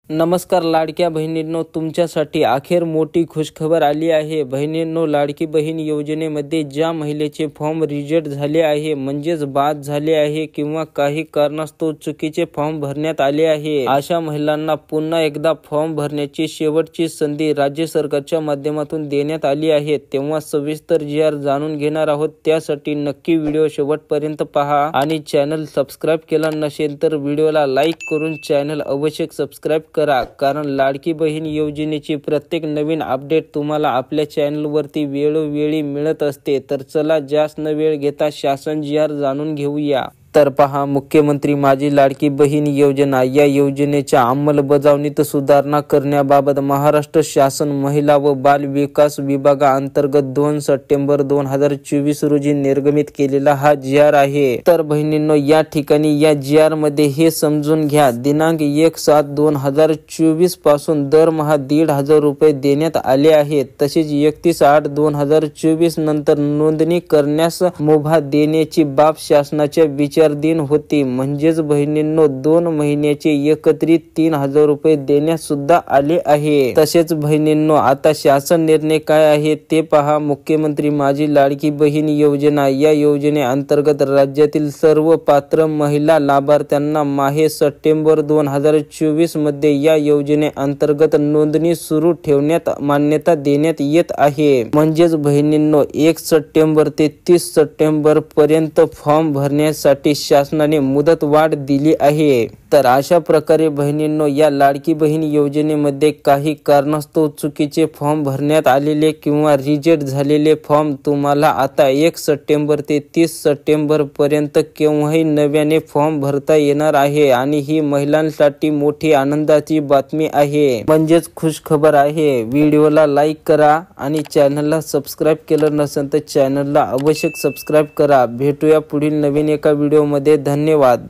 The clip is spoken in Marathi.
नमस्कार लाडक्या बहिणींनो, तुमच्यासाठी अखेर मोठी खुशखबर आली आहे। बहिणींनो, लाडकी बहीण योजनेमध्ये ज्या महिलेचे फॉर्म रिजेक्ट झाले आहे, म्हणजेच बाद झाले आहे किंवा काही कारणास्तव चुकीचे फॉर्म भरण्यात आले आहे, अशा महिलांना पुन्हा एकदा फॉर्म भरण्याची शेवटची संधी राज्य सरकारच्या माध्यमातून देण्यात आली आहे। तेव्हा सविस्तर जी जाणून घेणार आहोत। त्यासाठी नक्की व्हिडिओ शेवटपर्यंत पहा आणि चॅनल सबस्क्राइब केला नसेल तर व्हिडिओला लाईक करून चॅनल अवश्य सबस्क्राइब करा, कारण लाडकी बहीण योजनेची प्रत्येक नवीन अपडेट तुम्हाला आपल्या चॅनलवरती वेळोवेळी मिळत असते। तर चला जास्त न वेळ घेता शासन जी जाणून घेऊया। तर पहा, मुख्यमंत्री माझी लाडकी बहीण योजना या योजनेच्या अंमलबजावणीत सुधारणा करण्याबाबत महाराष्ट्र शासन महिला व बाल विकास विभागाअंतर्गत 2 सप्टेंबर 2024 रोजी निर्गमित केलेला हा जी आहे। तर बहिणींनो, या ठिकाणी या जी मध्ये हे समजून घ्या, दिनांक 1/7/2024 पासून दरमहा 1,500 रुपये देण्यात आले आहेत। तसेच 31/8/2024 नंतर नोंदणी करण्यास मुभा देण्याची बाब शासनाच्या विचाराधीन होती। म्हणजेच बहिणींनो, 2 महिन्याचे एकत्रित 3,000 रुपये देण्यास सुद्धा आले आहे। तसेच बहिणींनो, आता शासन निर्णय काय आहे ते पहा। मुख्यमंत्री माझी लाडकी बहीण योजना या योजनेअंतर्गत राज्यातील सर्व पात्र महिला लाभार्थ्यांना माहे सप्टेंबर 2024 मध्ये या योजनेअंतर्गत नोंदणी सुरू ठेवण्यात मान्यता देण्यात येत आहे। म्हणजेच बहिणींनो, 1 सप्टेंबर ते 30 सप्टेंबर पर्यंत फॉर्म भरण्यासाठी शासनाने मुदत वाढ दिली आहे। तर अशा प्रकारे बहिणींनो, या लाडकी बहीण योजनेमध्ये काही कारणास्तव चुकीचे फॉर्म भरण्यात आलेले किंवा रिजेक्ट झालेले फॉर्म तुम्हाला आता 1 सप्टेंबर ते 30 सप्टेंबर पर्यंत केव्हाही नव्याने फॉर्म भरता येणार आहे। आणि ही महिलांसाठी मोठी आनंदाची बातमी आहे, म्हणजेच खुशखबर आहे। व्हिडिओला लाईक करा आणि चॅनलला सबस्क्राइब केलं नसेल तर चॅनलला अवश्य सबस्क्राइब करा। भेटूया पुढील नवीन एका व्हिडिओमध्ये। धन्यवाद।